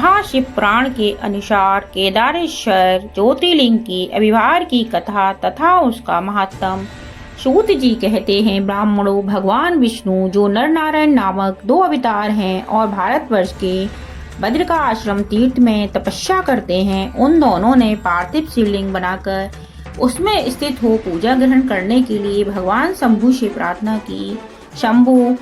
महाशिव पुराण के अनुसार केदारेश्वर ज्योतिर्लिंग की आविर्भाव की कथा तथा उसका महात्म सूत जी कहते हैं, ब्राह्मणों भगवान विष्णु जो नर नारायण नामक दो अवतार हैं और भारतवर्ष के बद्रिका आश्रम तीर्थ में तपस्या करते हैं, उन दोनों ने पार्थिव शिवलिंग बनाकर उसमें स्थित हो पूजा ग्रहण करने के लिए भगवान शंभु से प्रार्थना की। शंभु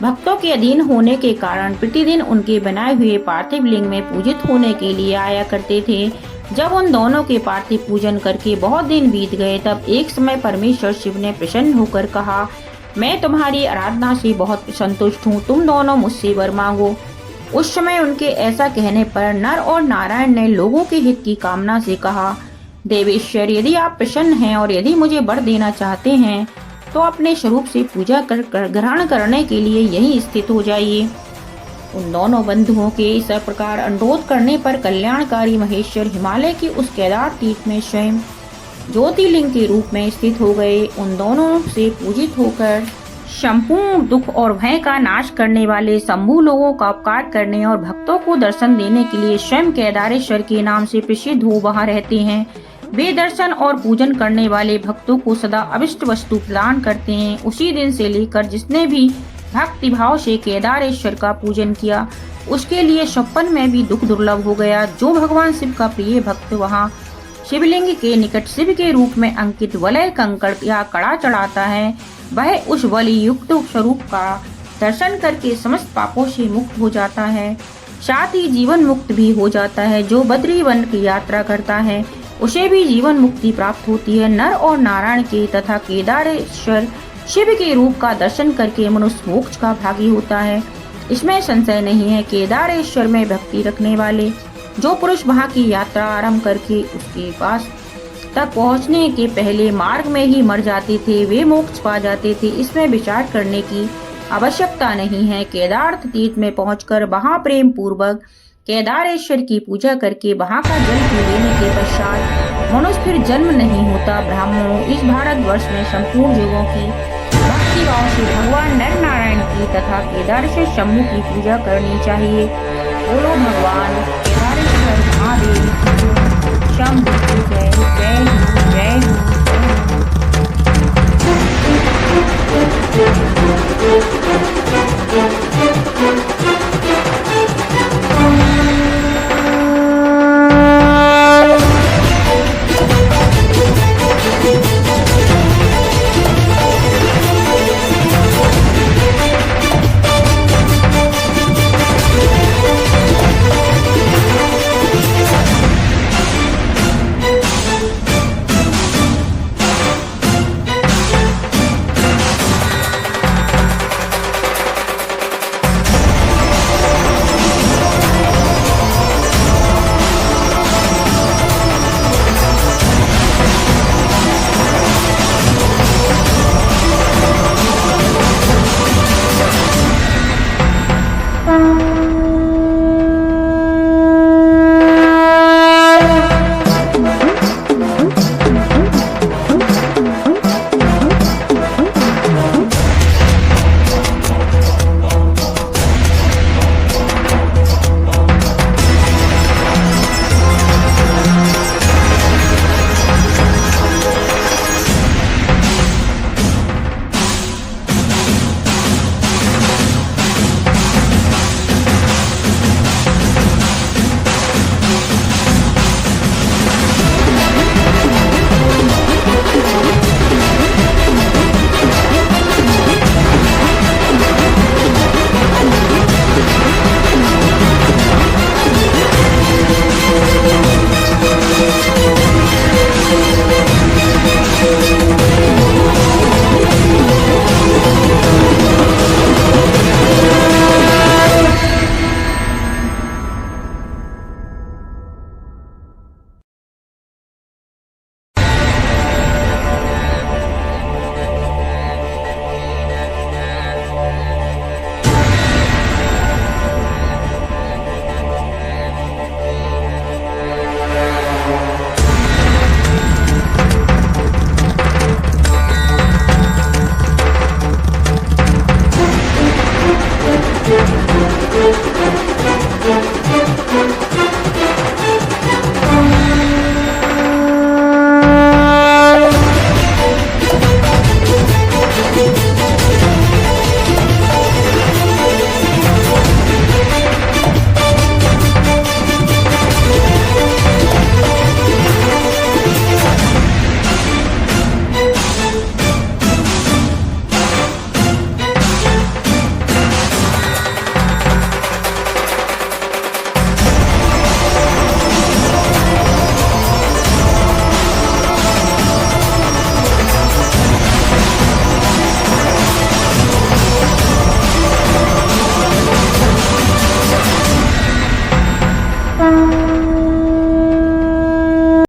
भक्तों के अधीन होने के कारण प्रतिदिन उनके बनाए हुए पार्थिव लिंग में पूजित होने के लिए आया करते थे। जब उन दोनों के पार्थिव पूजन करके बहुत दिन बीत गए, तब एक समय परमेश्वर शिव ने प्रसन्न होकर कहा, मैं तुम्हारी आराधना से बहुत संतुष्ट हूँ, तुम दोनों मुझसे वर मांगो। उस समय उनके ऐसा कहने पर नर और नारायण ने लोगों के हित की कामना से कहा, देवेश्वर यदि आप प्रसन्न हैं और यदि मुझे वर देना चाहते हैं तो अपने स्वरूप से पूजा कर ग्रहण करने के लिए यहीं स्थित हो जाइए। उन दोनों बंधुओं के इस प्रकार अनुरोध करने पर कल्याणकारी महेश्वर हिमालय की उस केदार तीर्थ में स्वयं ज्योतिर्लिंग के रूप में स्थित हो गए। उन दोनों से पूजित होकर संपूर्ण दुख और भय का नाश करने वाले शंभु लोगों का उपकार करने और भक्तों को दर्शन देने के लिए स्वयं केदारेश्वर के नाम से प्रसिद्ध हो वहाँ रहते हैं। वे दर्शन और पूजन करने वाले भक्तों को सदा अभिष्ट वस्तु प्रदान करते हैं। उसी दिन से लेकर जिसने भी भक्ति भाव से केदारेश्वर का पूजन किया, उसके लिए स्वप्न में भी दुख दुर्लभ हो गया। जो भगवान शिव का प्रिय भक्त वहाँ शिवलिंग के निकट शिव के रूप में अंकित वलय कंकड़ या कड़ा चढ़ाता है, वह उस बलि युक्त स्वरूप का दर्शन करके समस्त पापों से मुक्त हो जाता है, साथ ही जीवन मुक्त भी हो जाता है। जो बद्री वन की यात्रा करता है उसे भी जीवन मुक्ति प्राप्त होती है। नर और नारायण के तथा केदारेश्वर शिव के रूप का दर्शन करके मनुष्य मोक्ष का भागी होता है, इसमें संशय नहीं है। केदारेश्वर में भक्ति रखने वाले जो पुरुष वहाँ की यात्रा आरंभ करके उसके पास तक पहुँचने के पहले मार्ग में ही मर जाते थे, वे मोक्ष पा जाते थे। इसमें विचार करने की आवश्यकता नहीं है। केदार तीर्थ में पहुंचकर वहाँ प्रेम पूर्वक केदारेश्वर की पूजा करके वहाँ का जल पी लेने के पश्चात मनुष्य फिर जन्म नहीं होता। ब्राह्मणों, इस भारतवर्ष में संपूर्ण युगों की भक्ति भाव से भगवान नर नारायण की तथा केदारेश्वर शंभु की पूजा करनी चाहिए। बोलो